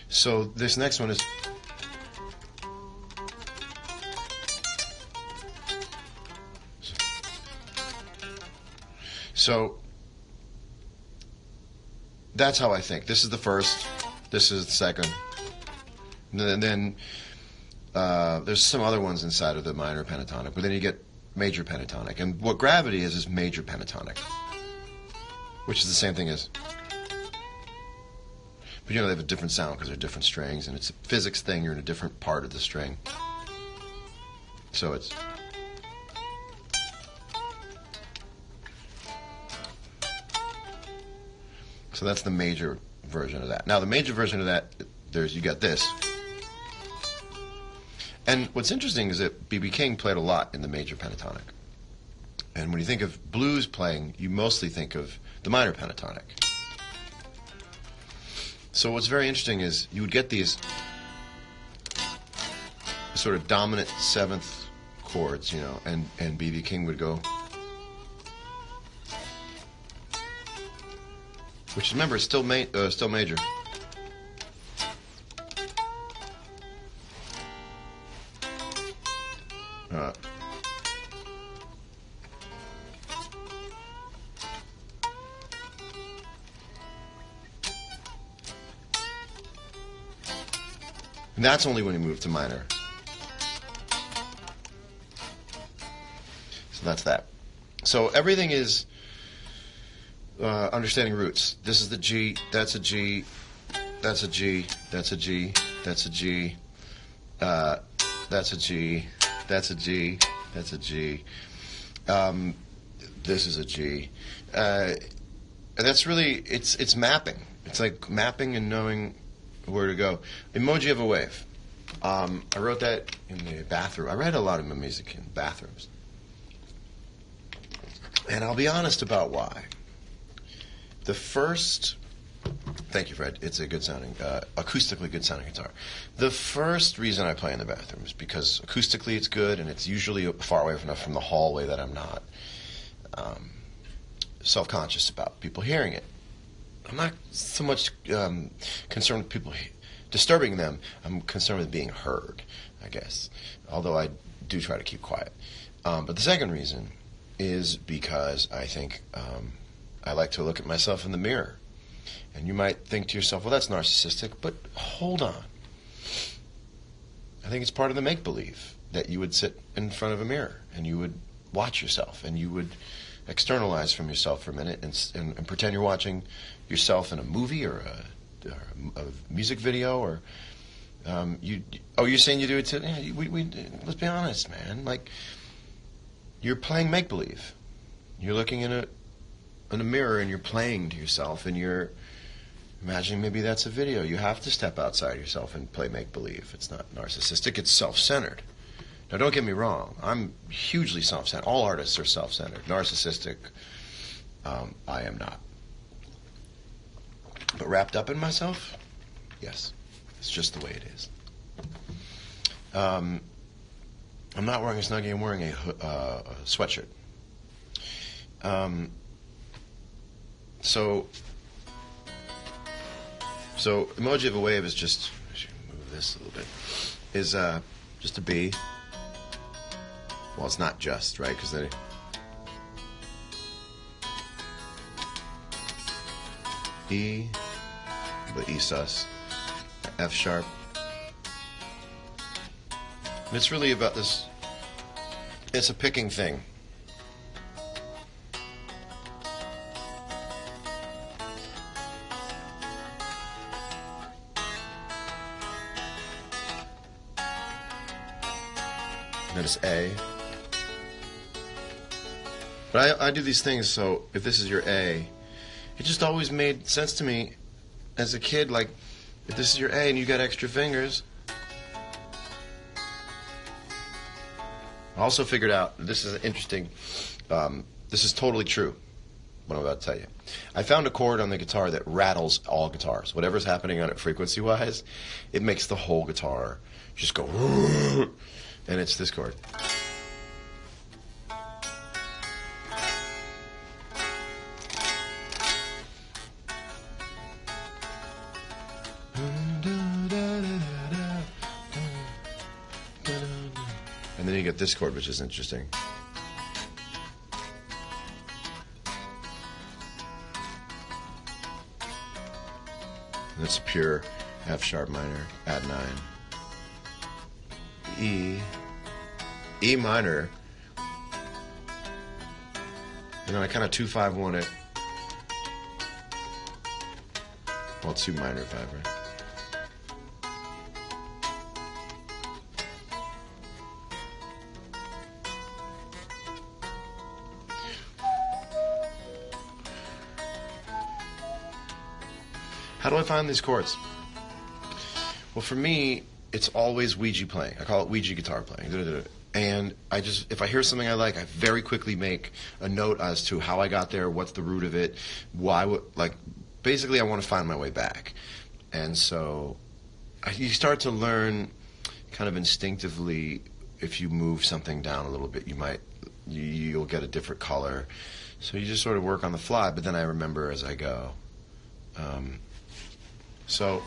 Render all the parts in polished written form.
So this next one is. So that's how I think. This is the first. This is the second. And then there's some other ones inside of the minor pentatonic, but then you get major pentatonic. And what gravity is major pentatonic, which is the same thing as. But you know, they have a different sound because they're different strings, and it's a physics thing. You're in a different part of the string. So it's. So that's the major version of that. Now, the major version of that, you got this. And what's interesting is that B.B. King played a lot in the major pentatonic. And when you think of blues playing, you mostly think of the minor pentatonic. So what's very interesting is you would get these sort of dominant seventh chords, you know, and B.B. King would go, which remember is still major. And that's only when you move to minor. So that's that. So everything is understanding roots. This is the G, that's a G, that's a G, that's a G, that's a G, that's a G, that's a G, that's a G. This is a G. And that's really, it's mapping. It's like mapping and knowing where to go. Emoji of a Wave. I wrote that in the bathroom. I write a lot of my music in bathrooms. And I'll be honest about why. The first, thank you, Fred. It's a good sounding, acoustically good sounding guitar. The first reason I play in the bathroom is because acoustically it's good, and it's usually far away enough from the hallway that I'm not self-conscious about people hearing it. I'm not so much concerned with people disturbing them. I'm concerned with being heard, I guess, although I do try to keep quiet. But the second reason is because I think I like to look at myself in the mirror. And you might think to yourself, well, that's narcissistic, but hold on. I think it's part of the make-believe that you would sit in front of a mirror and you would watch yourself and you would externalize from yourself for a minute and pretend you're watching yourself in a movie or a music video or you're saying you do it too? Yeah, let's be honest, man. Like, you're playing make-believe. You're looking in a mirror and you're playing to yourself and you're imagining maybe that's a video. You have to step outside yourself and play make-believe. It's not narcissistic, it's self-centered. Now, don't get me wrong. I'm hugely self-centered. All artists are self-centered. Narcissistic, I am not. But wrapped up in myself? Yes. It's just the way it is. I'm not wearing a Snuggie. I'm wearing a sweatshirt. So Emoji of a Wave is just, I should move this a little bit, is just a B. Well, it's not just, right? Because then E, the E sus, F sharp. And it's really about this, it's a picking thing. Notice A. But I do these things, so if this is your A, it just always made sense to me as a kid, like, if this is your A and you got extra fingers. I also figured out, this is interesting, this is totally true, what I'm about to tell you. I found a chord on the guitar that rattles all guitars. Whatever's happening on it frequency-wise, it makes the whole guitar just go, and it's this chord. then you get this chord, which is interesting. And it's pure F sharp minor, add 9. E minor, and then I kind of 2-5-1 it. Well, it's 2 minor 5, right? How do I find these chords? Well, for me, it's always Ouija playing. I call it Ouija guitar playing. And if I hear something I like, I very quickly make a note as to how I got there, what's the root of it, basically I want to find my way back. And so you start to learn kind of instinctively, if you move something down a little bit, you'll get a different color. So you just sort of work on the fly, but then I remember as I go. So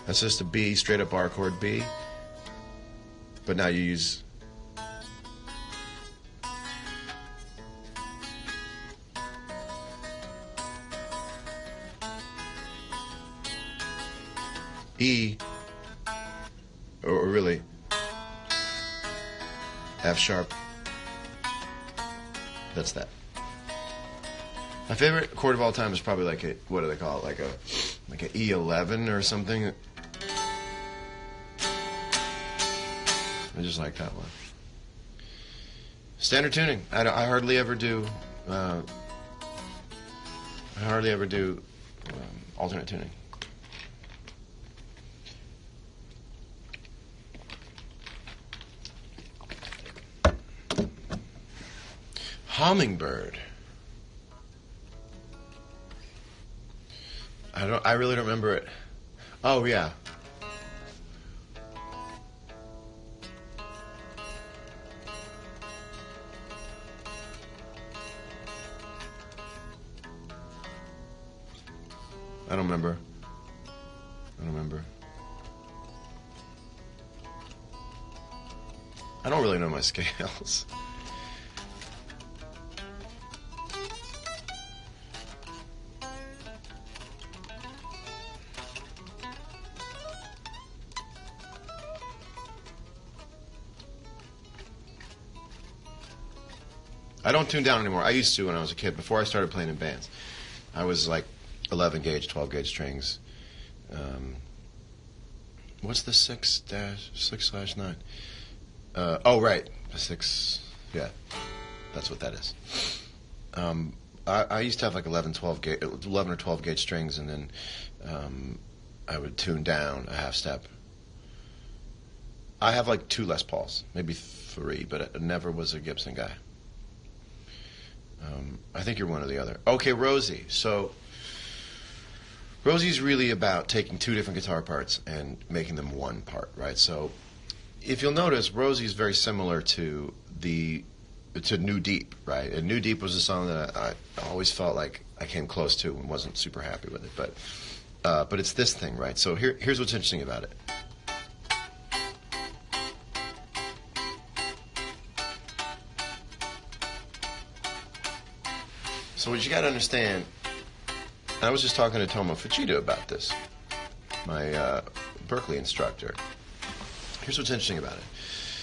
that's just a B, straight up bar chord B. But now you use E, or really F sharp. That's that. My favorite chord of all time is probably like what do they call it? Like an E11 or something. I just like that one. Standard tuning. I hardly ever do. Alternate tuning. Hummingbird. I really don't remember it. Oh yeah. I don't remember. I don't really know my scales. I don't tune down anymore. I used to when I was a kid. Before I started playing in bands, I was like 11 gauge, 12 gauge strings. What's the 6/9? Oh, right, the 6. Yeah, that's what that is. I used to have like 11 or 12 gauge strings, and then I would tune down a half step. I have like 2 Les Pauls, maybe 3, but I never was a Gibson guy. I think you're one or the other. Okay, Rosie. So Rosie's really about taking 2 different guitar parts and making them one part, right? So if you'll notice, Rosie's very similar to New Deep, right? And New Deep was a song that I always felt like I came close to and wasn't super happy with it. But it's this thing, right? So here's what's interesting about it. So what you got to understand, I was just talking to Tomo Fujita about this, my Berkeley instructor. Here's what's interesting about it.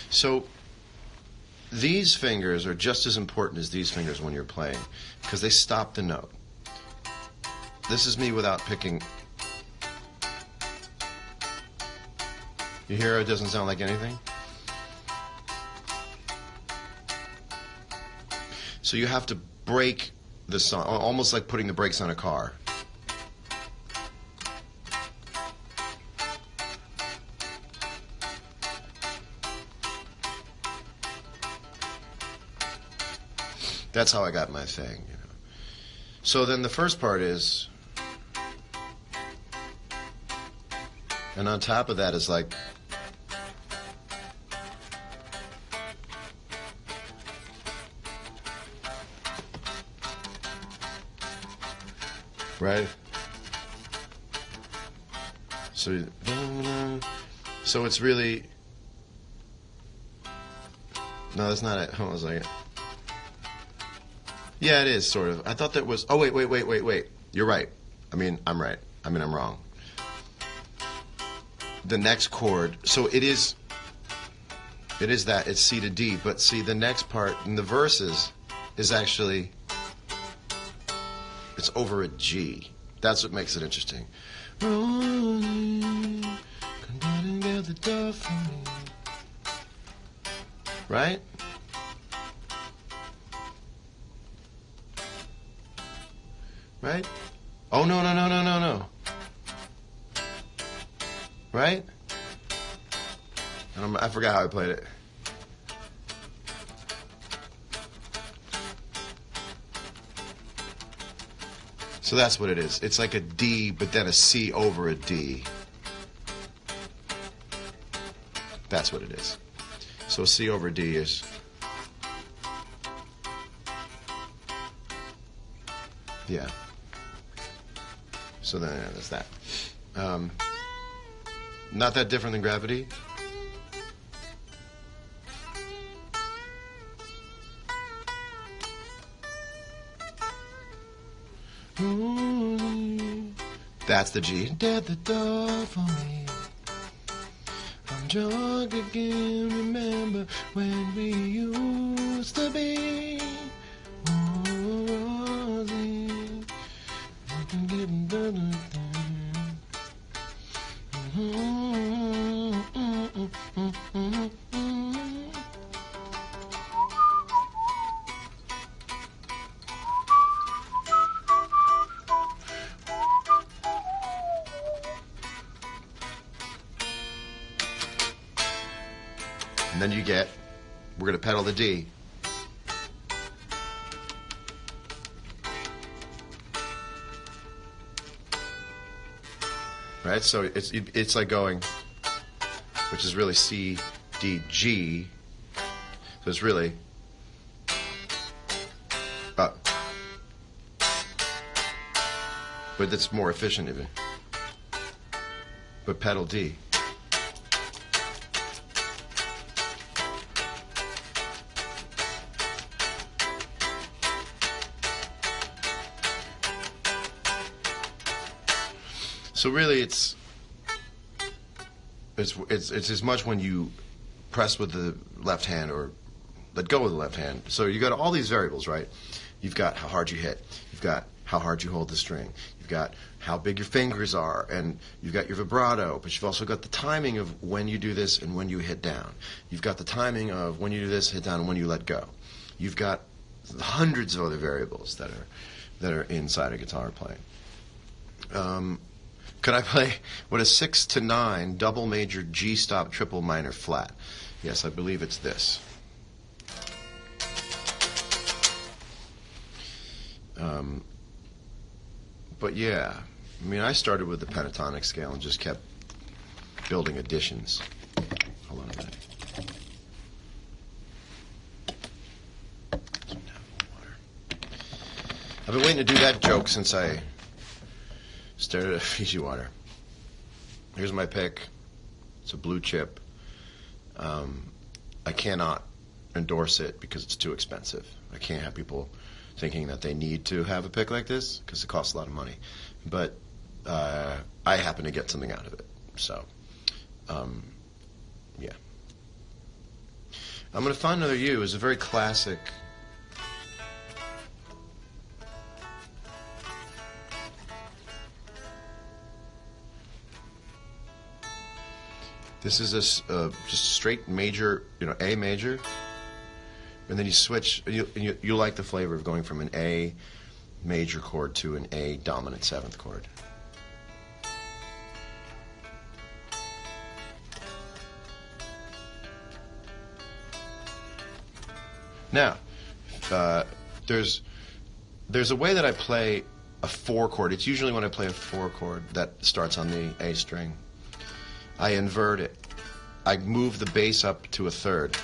So these fingers are just as important as these fingers when you're playing, because they stop the note. This is me without picking. You hear it doesn't sound like anything? So you have to break the song, almost like putting the brakes on a car. That's how I got my thing, you know. So then the first part is, and on top of that is like, right? So it's really, No, that's not it. Hold on a second. Yeah, it is, sort of. I thought that was... Oh, wait. You're right. I'm right. I'm wrong. The next chord... So it is that. It's C to D. But see, the next part in the verses is actually... It's over a G. That's what makes it interesting. Rolling, come down and get the door for me. Right? Right? Oh, no. Right? I forgot how I played it. So that's what it is. It's like a D, but then a C over a D. That's what it is. So C over D is... Yeah. So then that's that. Not that different than Gravity. That's the G. Dead the door for me. I'm drunk again. Remember when we used to be. Oh, Rosie, I can get better. And then we're going to pedal the D. Right? So it's like going, which is really C, D, G. So it's really up. But it's more efficient even. But pedal D. So really, it's as much when you press with the left hand or let go with the left hand. So you got all these variables, right? You've got how hard you hit. You've got how hard you hold the string. You've got how big your fingers are, and you've got your vibrato. But you've also got the timing of when you do this and when you hit down. You've got the timing of when you do this, hit down, and when you let go. You've got hundreds of other variables that are inside a guitar playing. Could I play with a 6 to 9 double major G stop triple minor flat? Yes, I believe it's this. But yeah, I started with the pentatonic scale and just kept building additions. Hold on a minute. I've been waiting to do that joke since I started at Fiji Water. Here's my pick. It's a blue chip. I cannot endorse it because it's too expensive. I can't have people thinking that they need to have a pick like this because it costs a lot of money. But I happen to get something out of it. So, yeah. I'm going to Find Another You is a very classic. This is just straight major, A major, and then you switch. You like the flavor of going from an A major chord to an A dominant seventh chord. Now, there's a way that I play a 4 chord. It's usually when I play a 4 chord that starts on the A string. I invert it. I move the bass up to a third.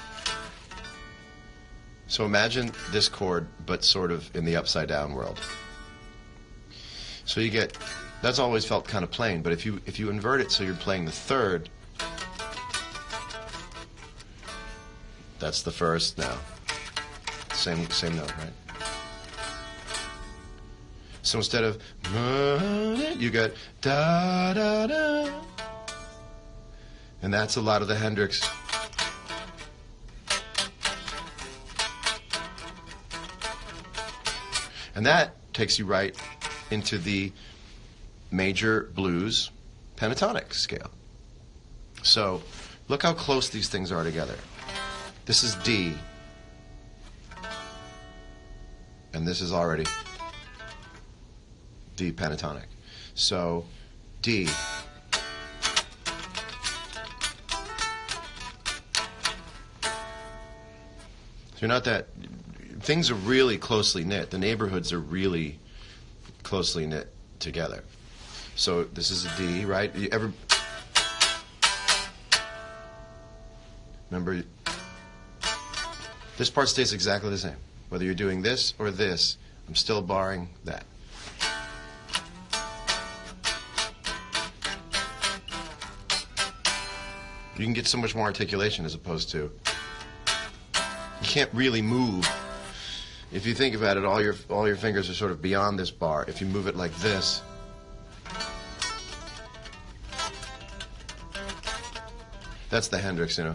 So imagine this chord, but sort of in the upside down world. So you get, that's always felt kind of plain, but if you invert it so you're playing the third, That's the first. Now, same note, right? So instead of you got da da da, and that's a lot of the Hendrix. And that takes you right into the major blues pentatonic scale. So look how close these things are together. This is D, and this is already D pentatonic. So D. So you're not that... Things are really closely knit. The neighborhoods are really closely knit together. So this is a D, right? Remember, this part stays exactly the same. Whether you're doing this or this, I'm still barring that. You can get so much more articulation as opposed to... You can't really move. If you think about it, all your fingers are sort of beyond this bar. If you move it like this, that's the Hendrix, you know.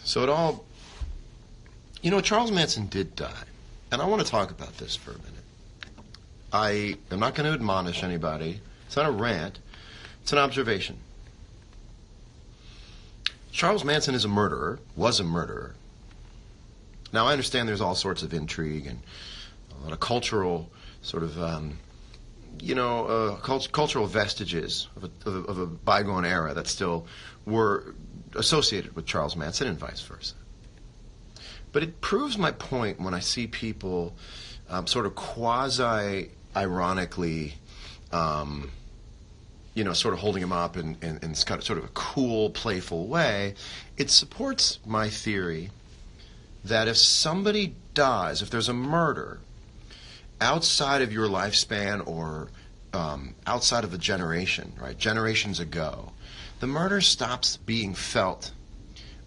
So it all, you know, Charles Manson did die. And I want to talk about this for a minute. I am not going to admonish anybody. It's not a rant. It's an observation. Charles Manson is a murderer, was a murderer. Now, I understand there's all sorts of intrigue and a lot of cultural sort of, cultural vestiges of a bygone era that still were associated with Charles Manson and vice versa. But it proves my point when I see people sort of quasi-ironically, sort of holding him up in kind of sort of a cool, playful way. It supports my theory that if somebody dies, if there's a murder outside of your lifespan or outside of a generation, right, generations ago, the murder stops being felt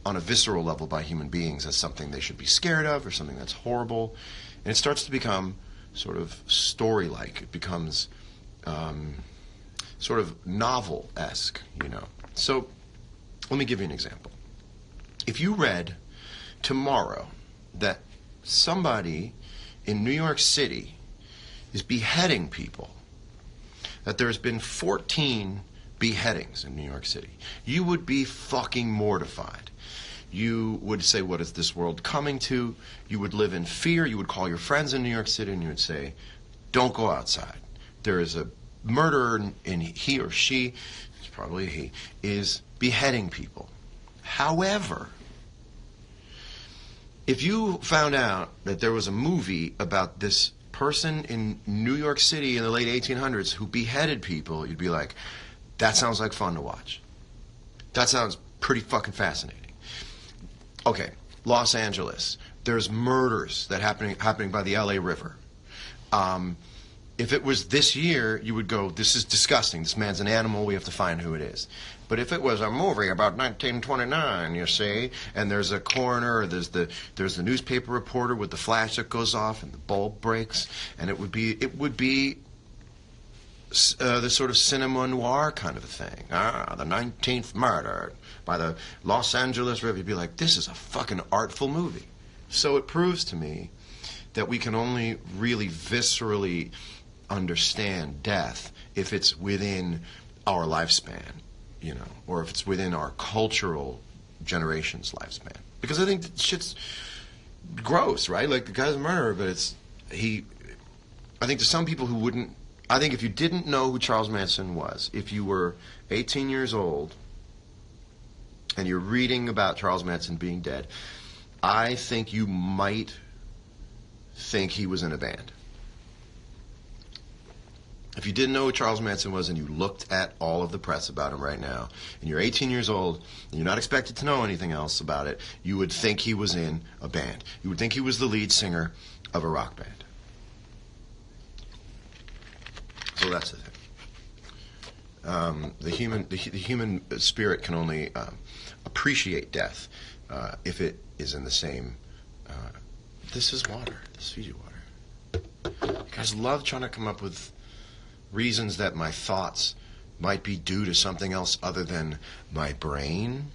on a visceral level by human beings as something they should be scared of or something that's horrible. And it starts to become sort of story-like. It becomes sort of novel-esque, you know. So let me give you an example. If you read tomorrow that somebody in New York City is beheading people, that there's been 14 beheadings in New York City, you would be fucking mortified. You would say, what is this world coming to? You would live in fear. You would call your friends in New York City and you would say, don't go outside. There is a murderer and he or she, it's probably he, is beheading people. However, if you found out that there was a movie about this person in New York City in the late 1800s who beheaded people, you'd be like, that sounds like fun to watch. That sounds pretty fucking fascinating. Okay, Los Angeles. There's murders that happening by the LA River. If it was this year, you would go, this is disgusting. This man's an animal. We have to find who it is. But if it was a movie about 1929, you see, and there's a coroner, or there's the newspaper reporter with the flash that goes off and the bulb breaks, and it would be the sort of cinema noir kind of a thing. The 19th murder by the Los Angeles River. You'd be like, this is a fucking artful movie. So it proves to me that we can only really viscerally understand death if it's within our lifespan, you know, or if it's within our cultural generation's lifespan. Because I think that shit's gross, right? Like, the guy's a murderer, but I think to some people who wouldn't, I think if you didn't know who Charles Manson was, if you were 18 years old and you're reading about Charles Manson being dead, I think you might think he was in a band. If you didn't know who Charles Manson was and you looked at all of the press about him right now, and you're 18 years old and you're not expected to know anything else about it, you would think he was in a band. You would think he was the lead singer of a rock band. So that's the thing. The human spirit can only appreciate death if it is in the same. This is water. This is Fiji water. You guys love trying to come up with reasons that my thoughts might be due to something else other than my brain.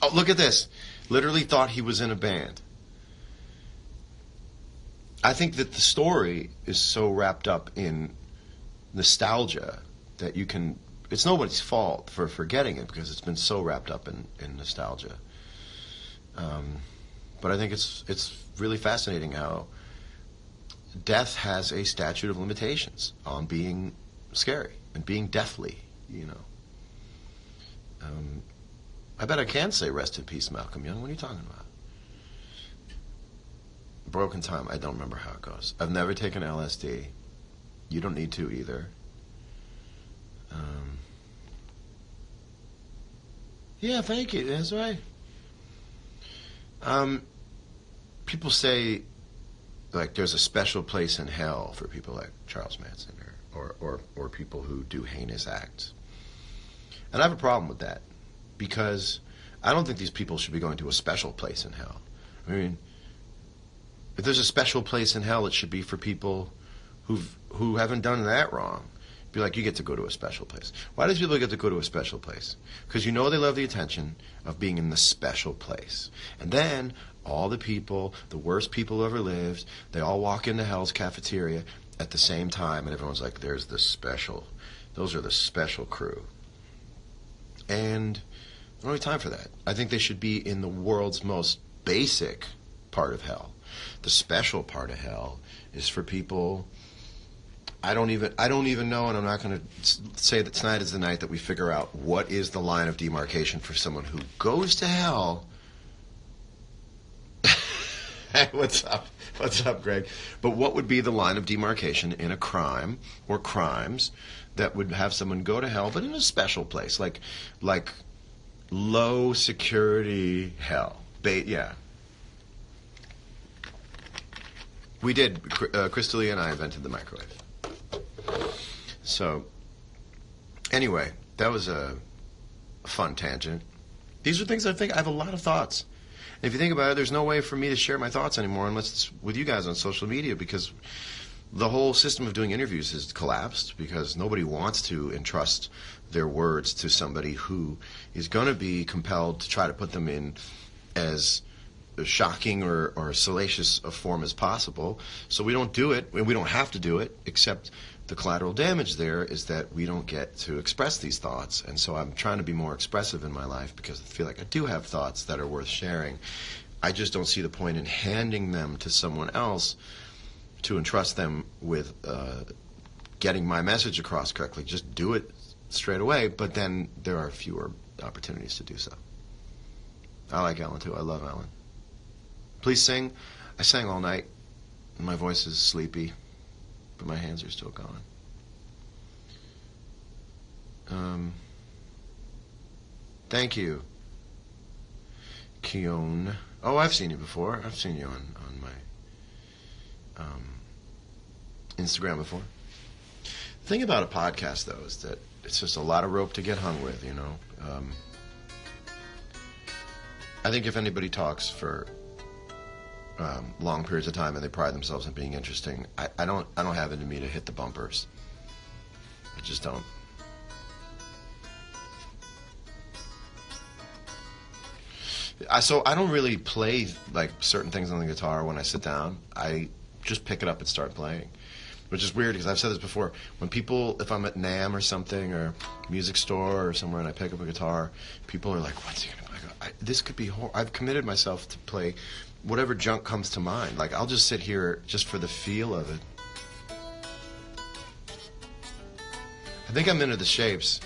Oh, look at this. Literally thought he was in a band. I think that the story is so wrapped up in nostalgia that you can... It's nobody's fault for forgetting it because it's been so wrapped up in nostalgia. But I think it's really fascinating how death has a statute of limitations on being scary and being deathly, you know. I bet I can say rest in peace, Malcolm Young. What are you talking about? Broken Time. I don't remember how it goes. I've never taken LSD. You don't need to either. Yeah, thank you. That's right. People say, like, there's a special place in hell for people like Charles Manson or people who do heinous acts. And I have a problem with that because I don't think these people should be going to a special place in hell. I mean, if there's a special place in hell, it should be for people who haven't done that wrong. Be like, you get to go to a special place. Why do people get to go to a special place? Because you know they love the attention of being in the special place. And then all the people, the worst people who ever lived, they all walk into hell's cafeteria at the same time, and everyone's like, there's the special. Those are the special crew. And I don't have time for that. I think they should be in the world's most basic part of hell. The special part of hell is for people... I don't even know, and I'm not going to say that tonight is the night that we figure out what is the line of demarcation for someone who goes to hell. What's up? What's up, Greg? But what would be the line of demarcation in a crime or crimes that would have someone go to hell, but in a special place, like low security hell? Yeah. We did. Crystalia and I invented the microwave. So, anyway, that was a fun tangent. These are things I think I have a lot of thoughts. And if you think about it, there's no way for me to share my thoughts anymore unless it's with you guys on social media because the whole system of doing interviews has collapsed because nobody wants to entrust their words to somebody who is going to be compelled to try to put them in as shocking or salacious a form as possible. So we don't do it, and we don't have to do it, except the collateral damage there is that we don't get to express these thoughts. And so I'm trying to be more expressive in my life because I feel like I do have thoughts that are worth sharing. I just don't see the point in handing them to someone else to entrust them with getting my message across correctly. Just do it straight away, but then there are fewer opportunities to do so. I like Alan too. I love Alan. Please sing. I sang all night. My voice is sleepy, but my hands are still going. Thank you, Keone. Oh, I've seen you before. I've seen you on my Instagram before. The thing about a podcast, though, is that it's just a lot of rope to get hung with, you know. I think if anybody talks for long periods of time and they pride themselves on being interesting, I don't have it in me to hit the bumpers. I just don't. So I don't really play like certain things on the guitar when I sit down. I just pick it up and start playing, which is weird because I've said this before. When people, if I'm at NAMM or something or music store or somewhere and I pick up a guitar, people are like, "What's he gonna play?" I go, this could be. I've committed myself to play whatever junk comes to mind. Like I'll just sit here just for the feel of it. I think I'm into the shapes.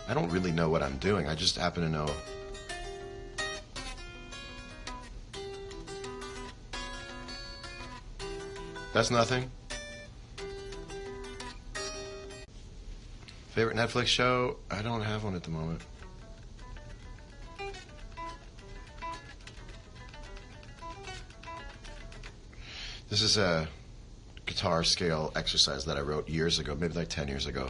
I don't really know what I'm doing. I just happen to know. That's nothing. Favorite Netflix show? I don't have one at the moment. This is a guitar scale exercise that I wrote years ago, maybe like 10 years ago.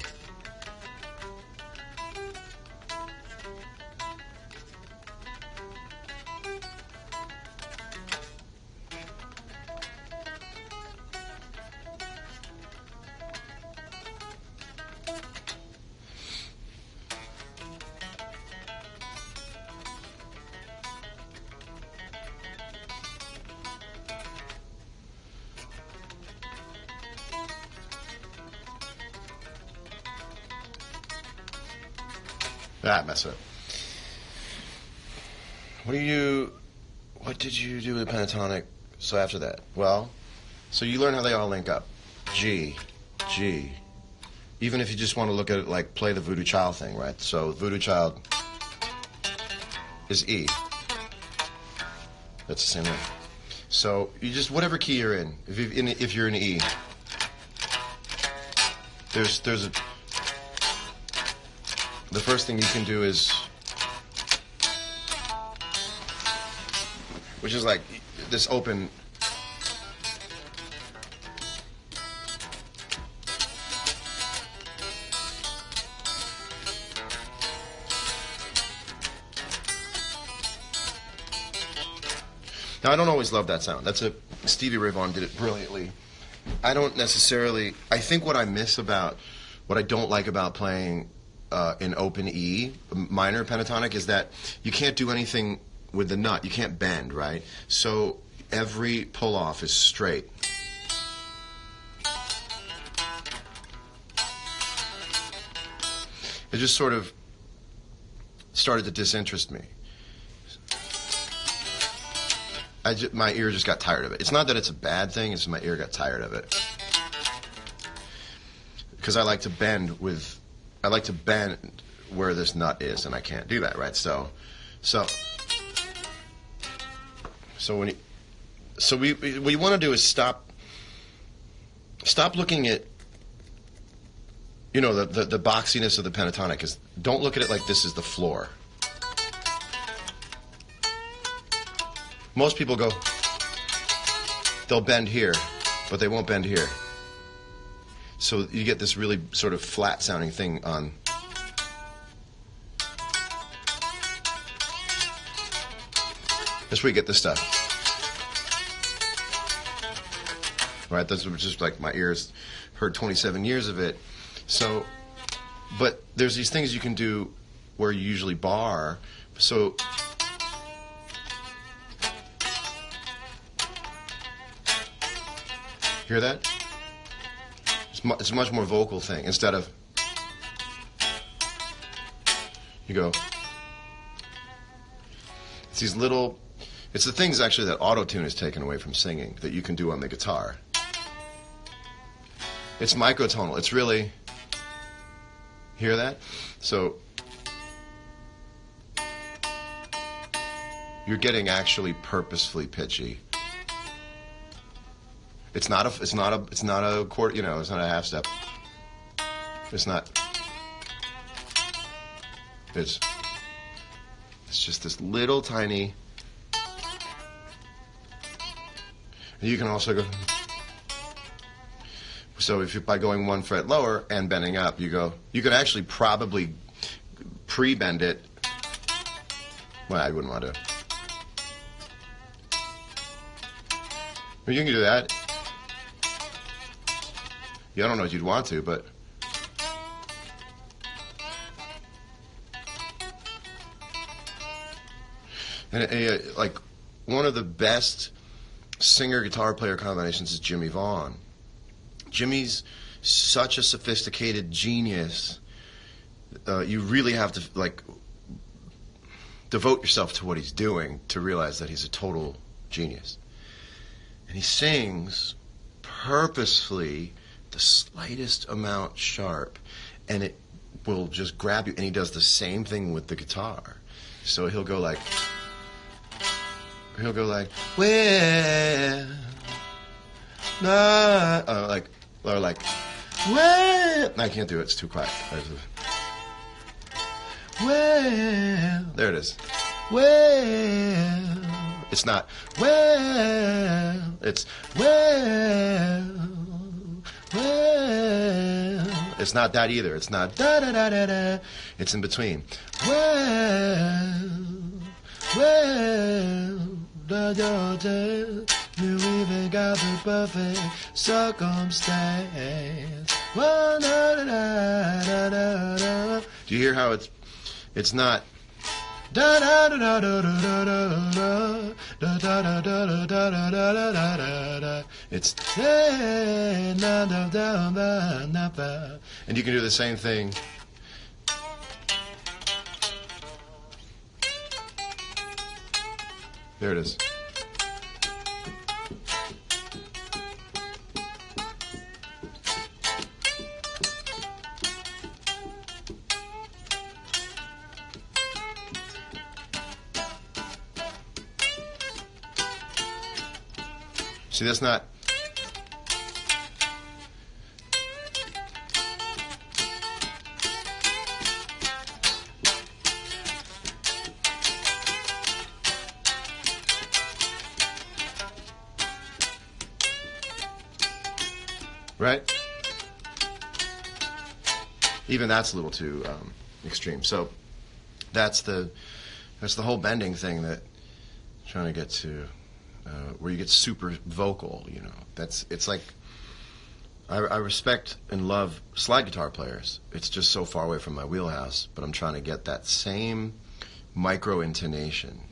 Ah, mess up. What did you do with pentatonic? So after that, well, so you learn how they all link up. G, G. Even if you just want to look at it like play the Voodoo Child thing, right? So Voodoo Child is E. That's the same way. So you just whatever key you're in. If you're in E, there's a. The first thing you can do is, which is like this open. Now I don't always love that sound. Stevie Ray Vaughan did it brilliantly. I don't necessarily. I think what I don't like about playing in open E, minor pentatonic, is that you can't do anything with the nut. You can't bend, right? So every pull-off is straight. It just sort of started to disinterest me. My ear just got tired of it. It's not that it's a bad thing, it's my ear got tired of it. Because I like to bend where this nut is, and I can't do that, right? So what you want to do is stop looking at, the boxiness of the pentatonic. Don't look at it like this is the floor. Most people they'll bend here, but they won't bend here. So you get this really sort of flat sounding thing on. That's where you get this stuff. Right, that's just like my ears heard 27 years of it. So, but there's these things you can do where you usually bar. So, hear that? It's a much more vocal thing instead of you go. It's the things actually that auto-tune is taken away from singing that you can do on the guitar. It's microtonal. It's really, hear that? So you're getting actually purposefully pitchy. It's not a quarter, it's not a half step. It's just this little tiny. You can also go. So by going one fret lower and bending up, you could actually probably pre-bend it. Well, I wouldn't want to. Well, you can do that. Yeah, I don't know if you'd want to, but like one of the best singer-guitar player combinations is Jimmy Vaughan. Jimmy's such a sophisticated genius. You really have to devote yourself to what he's doing to realize that he's a total genius. And he sings purposefully the slightest amount sharp, and it will just grab you. And he does the same thing with the guitar. So he'll go like, well, like, or like, well, I can't do it. It's too quiet. Well, there it is. Well, it's not. Well, it's well. Well, it's not that either. It's not da da da da da. It's in between. Well, da da da. You even got the perfect circumstance. Well, da da da da da. Do you hear how it's not da da da da da da da da da da da da da da da da da. It's and you can do the same thing. There it is. See, that's not. Right? Even that's a little too extreme. So that's the whole bending thing that I'm trying to get to. Where you get super vocal, you know. It's like I respect and love slide guitar players. It's just so far away from my wheelhouse, but I'm trying to get that same micro intonation, you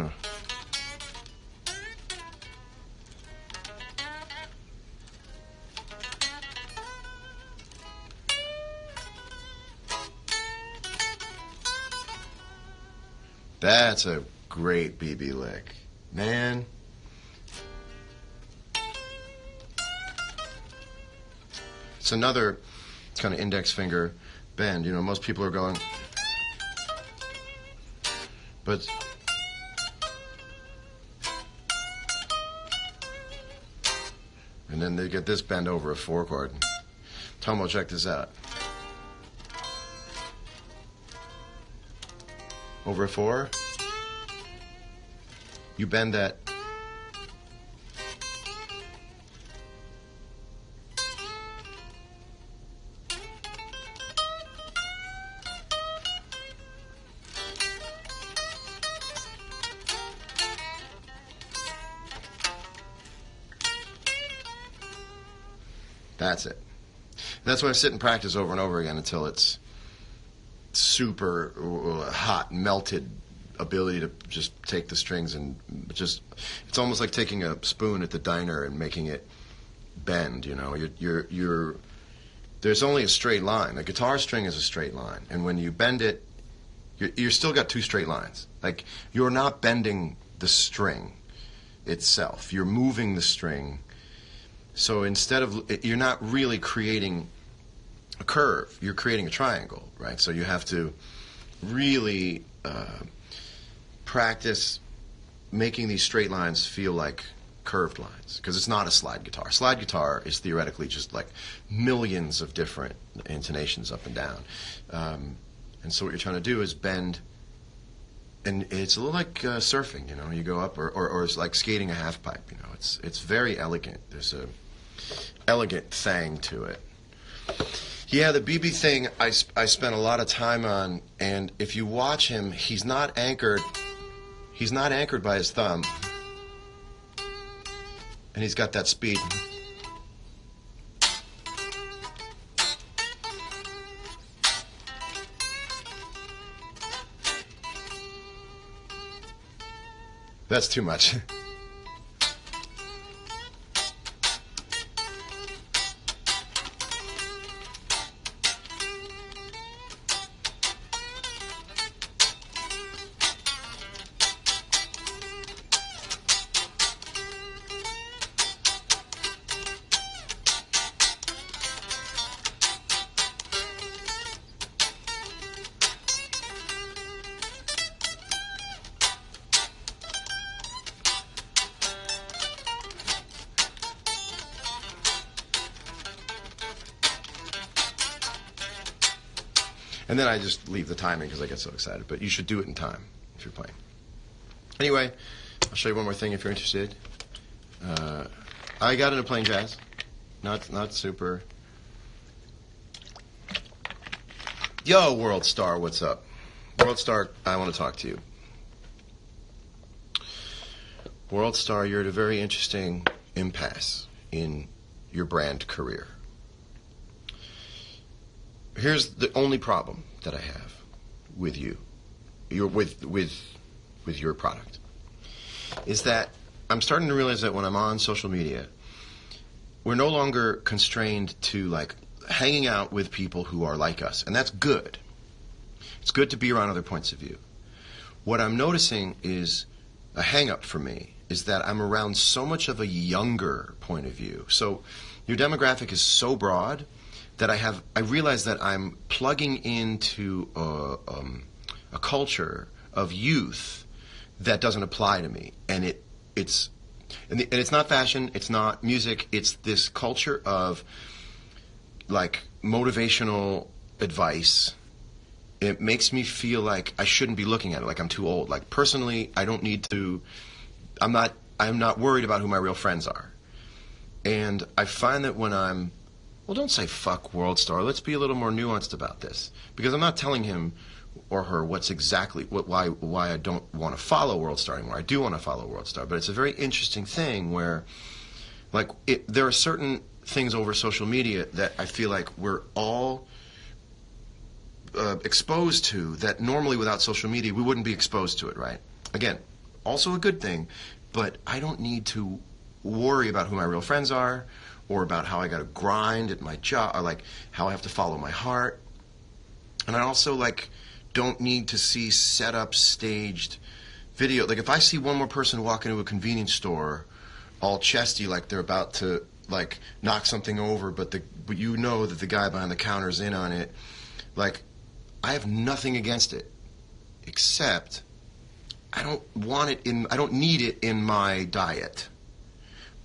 know. That's a great BB lick, man. It's another kind of index finger bend. You know, most people are going, but and then they get this bend over a 4 chord. Tomo, check this out. Over a 4, you bend that. That's it. That's why I sit and practice over and over again until it's super hot, melted ability to just take the strings and just, it's almost like taking a spoon at the diner and making it bend, you know. You're there's only a straight line. A guitar string is a straight line, and when you bend it, you're still got 2 straight lines. Like, you're not bending the string itself. You're moving the string. So instead of, you're not really creating a curve, you're creating a triangle, right? So you have to really practice making these straight lines feel like curved lines, because it's not a slide guitar. Slide guitar is theoretically just like millions of different intonations up and down. And so what you're trying to do is bend, and it's a little like surfing, you know. You go up, or it's like skating a half pipe, you know. It's very elegant. There's a elegant thing to it. Yeah, the BB thing I spent a lot of time on, and if you watch him, he's not anchored by his thumb, and he's got that speed. That's too much. And then I just leave the timing because I get so excited. But you should do it in time if you're playing. Anyway, I'll show you one more thing if you're interested. I got into playing jazz. Not super. Yo, World Star, what's up? World Star, I want to talk to you. World Star, you're at a very interesting impasse in your brand career. Here's the only problem that I have with you, with your product, is that I'm starting to realize that when I'm on social media, we're no longer constrained to like hanging out with people who are like us, and that's good. It's good to be around other points of view. What I'm noticing is a hang-up for me is that I'm around so much of a younger point of view. So your demographic is so broad that I realize that I'm plugging into a culture of youth that doesn't apply to me, and it's not fashion, it's not music, it's this culture of like motivational advice. It makes me feel like I shouldn't be looking at it, like I'm too old. Like personally, I don't need to. I'm not worried about who my real friends are, and I find that when I'm well, don't say fuck World Star. Let's be a little more nuanced about this, because I'm not telling him or her why I don't want to follow World Star anymore. I do want to follow World Star, but it's a very interesting thing where, like, there are certain things over social media that I feel like we're all exposed to that normally without social media we wouldn't be exposed to it, right? Again, also a good thing, but I don't need to worry about who my real friends are, or about how I got to grind at my job, or like how I have to follow my heart. And I also like don't need to see set up staged video. Like if I see one more person walk into a convenience store all chesty like they're about to like knock something over, but you know that the guy behind the counter is in on it, like I have nothing against it, except I don't need it in my diet.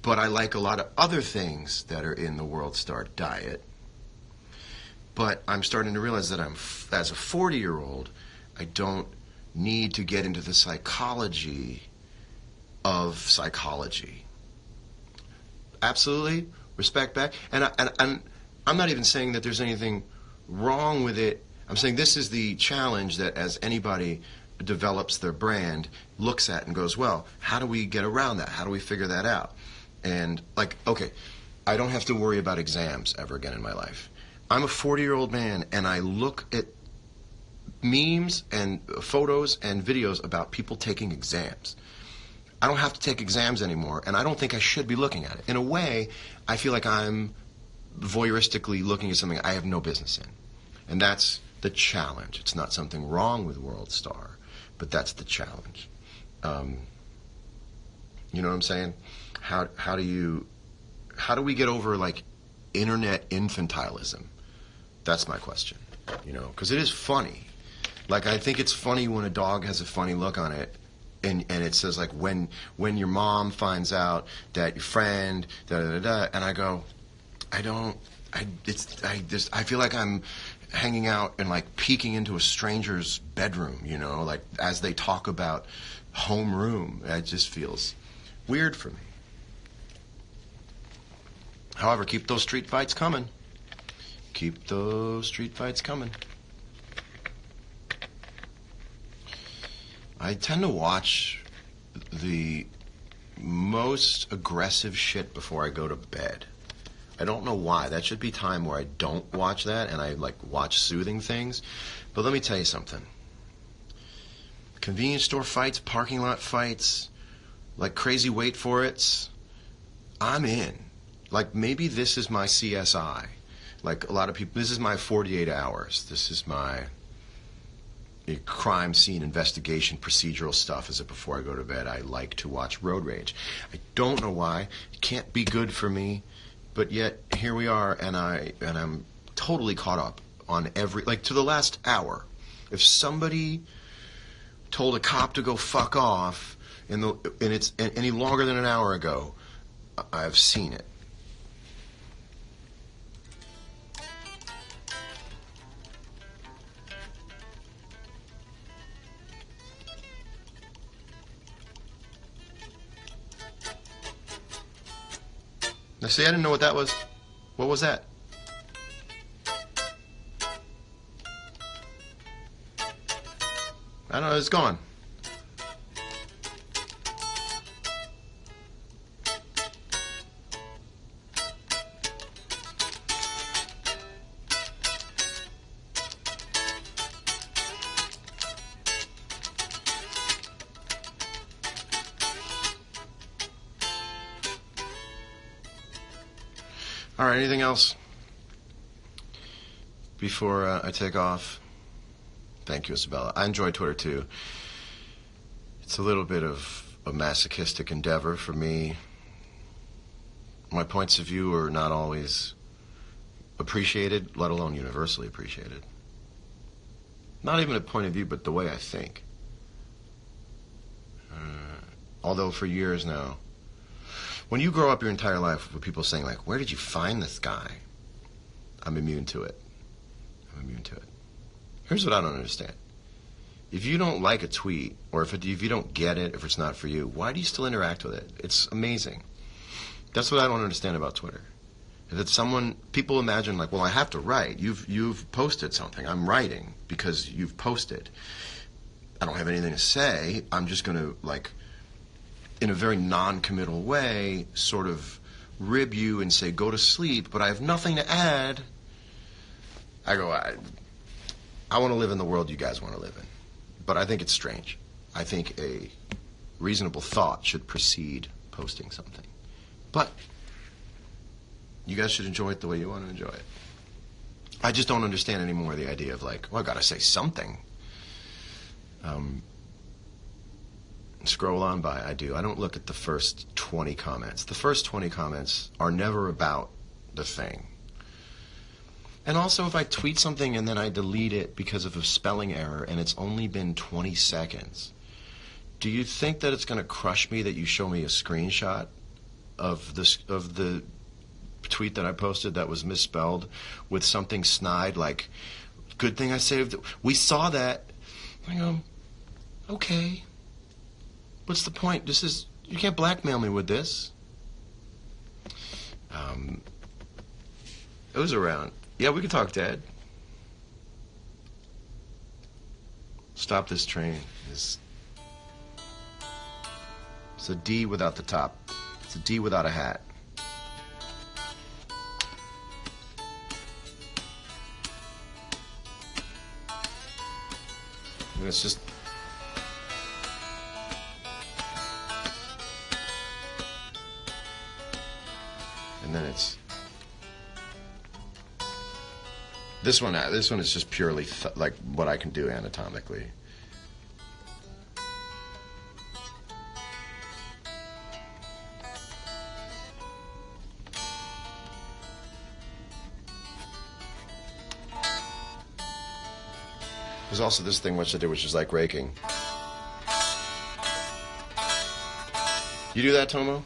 But I like a lot of other things that are in the World Star diet. But I'm starting to realize that as a 40-year-old, I don't need to get into the psychology of psychology. Absolutely, respect back. And I'm not even saying that there's anything wrong with it. I'm saying this is the challenge that as anybody develops their brand, looks at and goes, well, how do we get around that? How do we figure that out? And like, okay, I don't have to worry about exams ever again in my life. I'm a 40-year-old man, and I look at memes and photos and videos about people taking exams. I don't have to take exams anymore, and I don't think I should be looking at it. In a way, I feel like I'm voyeuristically looking at something I have no business in. And that's the challenge. It's not something wrong with World Star, but that's the challenge. You know what I'm saying? How do we get over like internet infantilism? That's my question. You know, because it is funny. Like I think it's funny when a dog has a funny look on it, and it says like when your mom finds out that your friend da da da, and I go, I feel like I'm hanging out and like peeking into a stranger's bedroom. You know, like as they talk about homeroom, it just feels weird for me. However, keep those street fights coming. Keep those street fights coming. I tend to watch the most aggressive shit before I go to bed. I don't know why. That should be time where I don't watch that and I like watch soothing things. But let me tell you something. Convenience store fights, parking lot fights, like crazy wait for it's, I'm in. Like maybe this is my CSI. Like a lot of people, this is my 48 hours. This is my crime scene investigation procedural stuff. Is it before I go to bed? I like to watch Road Rage. I don't know why. It can't be good for me, but yet here we are, and I'm totally caught up on every, like to the last hour. If somebody told a cop to go fuck off and it's any longer than an hour ago, I've seen it. See, I didn't know what that was. What was that? I don't know, it's gone. All right, anything else before I take off? Thank you, Isabella. I enjoy Twitter, too. It's a little bit of a masochistic endeavor for me. My points of view are not always appreciated, let alone universally appreciated. Not even a point of view, but the way I think. Although for years now, when you grow up your entire life with people saying, like, where did you find this guy? I'm immune to it. I'm immune to it. Here's what I don't understand. If you don't like a tweet, or if you don't get it, if it's not for you, why do you still interact with it? It's amazing. That's what I don't understand about Twitter. If it's someone, people imagine, like, well, I have to write. You've posted something. I'm writing because you've posted. I don't have anything to say. I'm just going to, like, in a very non-committal way, sort of rib you and say, go to sleep, but I have nothing to add. I go, I want to live in the world you guys want to live in. But I think it's strange. I think a reasonable thought should precede posting something. But you guys should enjoy it the way you want to enjoy it. I just don't understand anymore the idea of, like, well, I've got to say something. Scroll on by, I do. I don't look at the first 20 comments. The first 20 comments are never about the thing. And also, if I tweet something and then I delete it because of a spelling error and it's only been 20 seconds, do you think that it's going to crush me that you show me a screenshot of the tweet that I posted that was misspelled with something snide like, good thing I saved it. We saw that. I go, okay. What's the point? You can't blackmail me with this. It was around. Yeah, we can talk, Dad. Stop this train. It's a D without the top. It's a D without a hat. And it's just... And then it's... This one is just purely like what I can do anatomically. There's also this thing which I do, which is like raking. You do that, Tomo?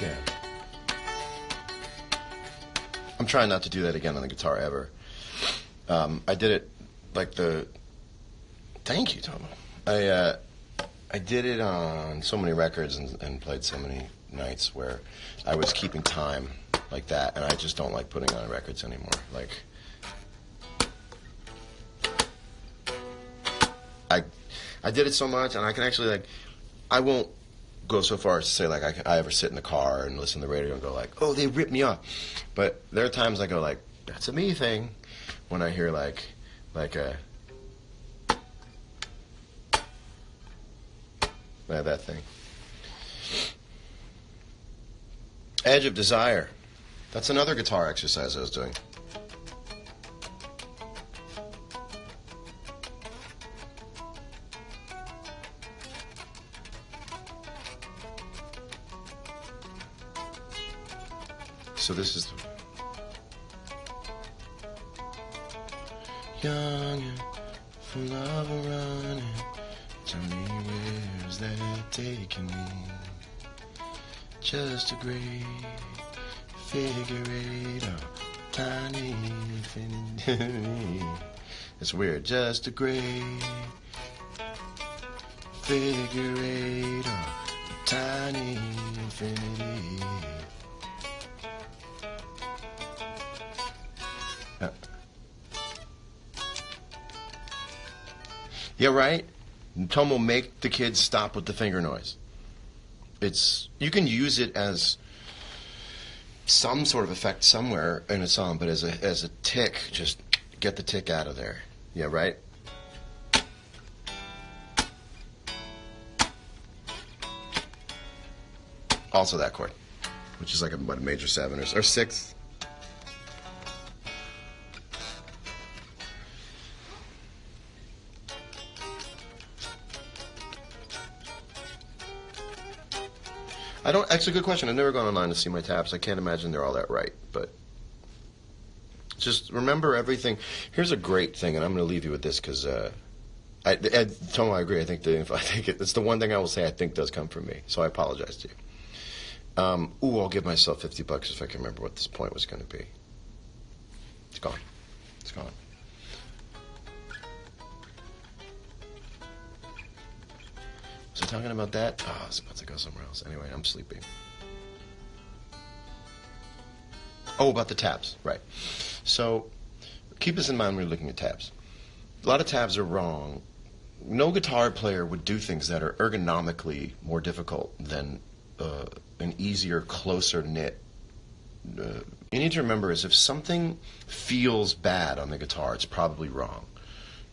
Yeah. I'm trying not to do that again on the guitar ever. I did it like the... Thank you, Tomo. I did it on so many records and played so many nights where I was keeping time like that, and I just don't like putting on records anymore. Like, I did it so much, and I can actually, like, I won't go so far as to say like I ever sit in the car and listen to the radio and go like, oh, they ripped me off. But there are times I go like, that's a me thing, when I hear like a that thing. Edge of Desire. That's another guitar exercise I was doing. So this is young and full of a running. Tell me where's that taking me? Just a great figure eight, a tiny infinity. It's weird. Just a great figure eight, a tiny infinity. Yeah, right? Tom will make the kids stop with the finger noise. You can use it as some sort of effect somewhere in a song, but as a tick, just get the tick out of there. Yeah, right? Also that chord, which is like a major 7 or 6. That's a good question. I've never gone online to see my tabs. I can't imagine they're all that right, but just remember everything. Here's a great thing, and I'm going to leave you with this because Tomo, I agree. I think it's the one thing I will say I think does come from me. So I apologize to you. I'll give myself $50 if I can remember what this point was going to be. It's gone. It's gone. Was I talking about that? Oh, I was about to go somewhere else. Anyway, I'm sleepy. Oh, about the tabs. Right. So, keep this in mind when you're looking at tabs. A lot of tabs are wrong. No guitar player would do things that are ergonomically more difficult than an easier, closer knit. You need to remember is if something feels bad on the guitar, it's probably wrong.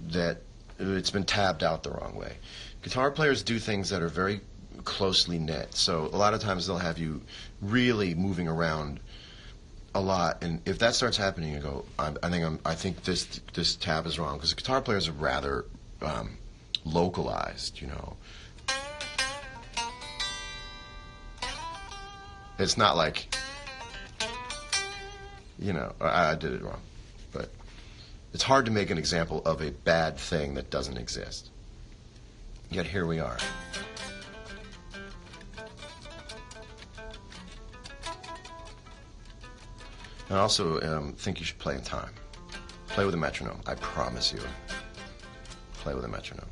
That it's been tabbed out the wrong way. Guitar players do things that are very closely knit. So a lot of times they'll have you really moving around a lot, and if that starts happening, you go, I think this tab is wrong, because guitar players are rather localized, you know. It's not like, you know, I did it wrong, but it's hard to make an example of a bad thing that doesn't exist. Yet here we are. I also think you should play in time. Play with a metronome. I promise you. Play with a metronome.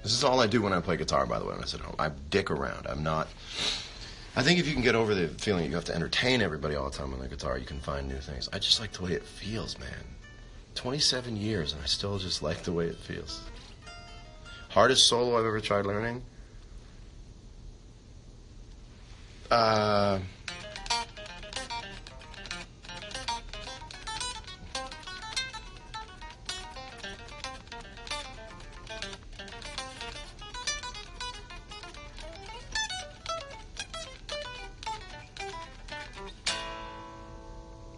This is all I do when I play guitar, by the way, when I sit home. I dick around. I'm not... I think if you can get over the feeling you have to entertain everybody all the time on the guitar, you can find new things. I just like the way it feels, man. 27 years, and I still just like the way it feels. Hardest solo I've ever tried learning?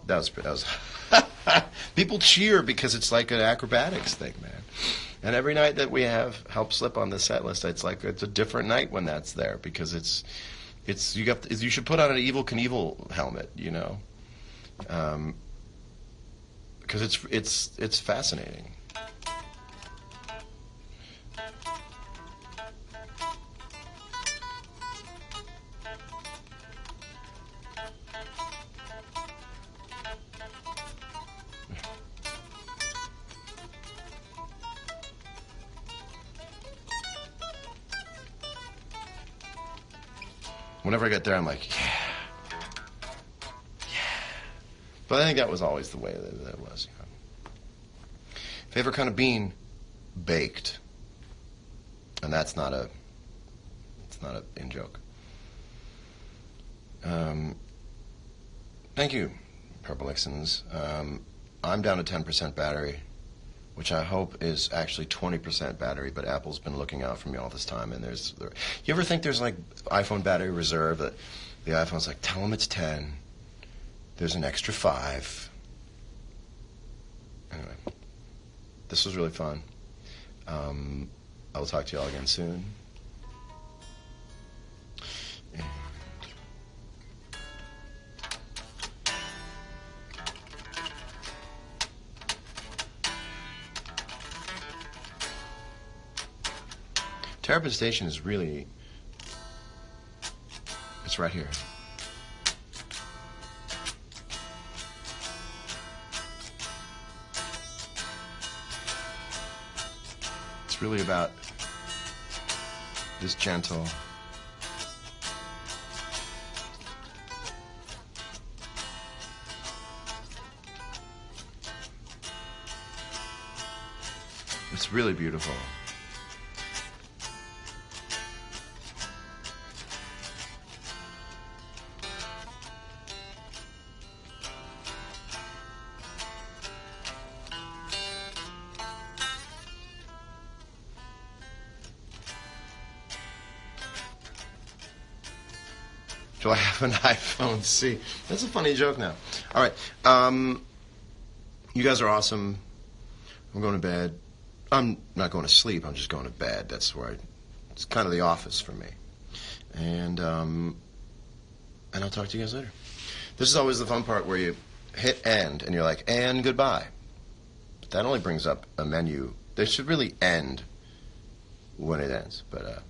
That was people cheer because it's like an acrobatics thing, man. And every night that we have Help Slip on the set list, it's a different night when that's there, because you should put on an Evel Knievel helmet, you know, because it's fascinating. Whenever I get there, I'm like, yeah. But I think that was always the way that it was. Favorite kind of bean? Baked. And it's not a in joke. Thank you, Purple Ixons. I'm down to 10% battery, which I hope is actually 20% battery, but Apple's been looking out for me all this time. And you ever think there's like iPhone battery reserve, that the iPhone's like, tell them it's 10, there's an extra 5. Anyway, this was really fun. I will talk to you all again soon. And Terrapin Station is really, it's right here. It's really about this gentle, it's really beautiful. Do I have an iPhone C? That's a funny joke now. All right. You guys are awesome. I'm going to bed. I'm not going to sleep. I'm just going to bed. That's where it's kind of the office for me. And I'll talk to you guys later. This is always the fun part where you hit end and you're like, and goodbye. But that only brings up a menu. They should really end when it ends. But